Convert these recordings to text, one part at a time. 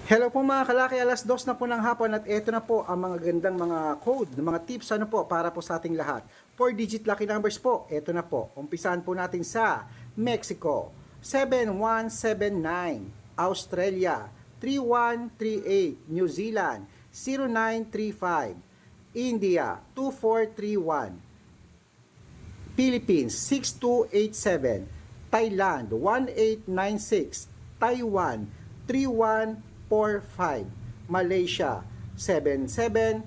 Hello po mga kalaki, alas 2 na po ng hapon at eto na po ang mga gandang mga code, mga tips para po sa ating lahat. 4-digit lucky numbers po, eto na po. Umpisahan po natin sa Mexico, 7179, Australia, 3138, New Zealand, 0935, India, 2431, Philippines, 6287, Thailand, 1896, Taiwan, 3145, Malaysia 7796,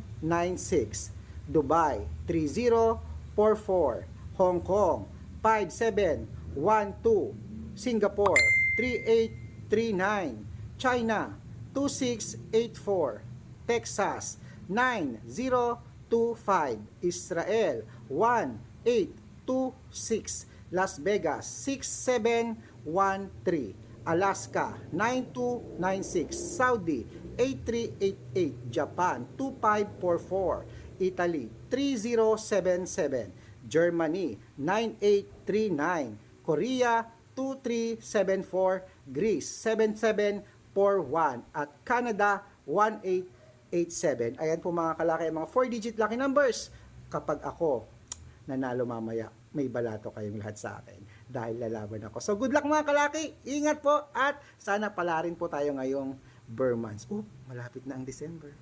Dubai 3044, Hong Kong 5712, Singapore 3839, China 2684, Texas 9025, Israel 1826, Las Vegas 6713, Alaska 9296, Saudi 8388, Japan 2544, Italy 3077, Germany 9839, Korea 2374, Greece 7741 at Canada 1887. Ayan po mga kalaki, mga 4-digit lucky numbers. Kapag ako nanalo mamaya, may balato kayong lahat sa akin dahil lalaban ako. So good luck mga kalaki, ingat po at sana pala rin po tayo ngayong Burr months. Malapit na ang December.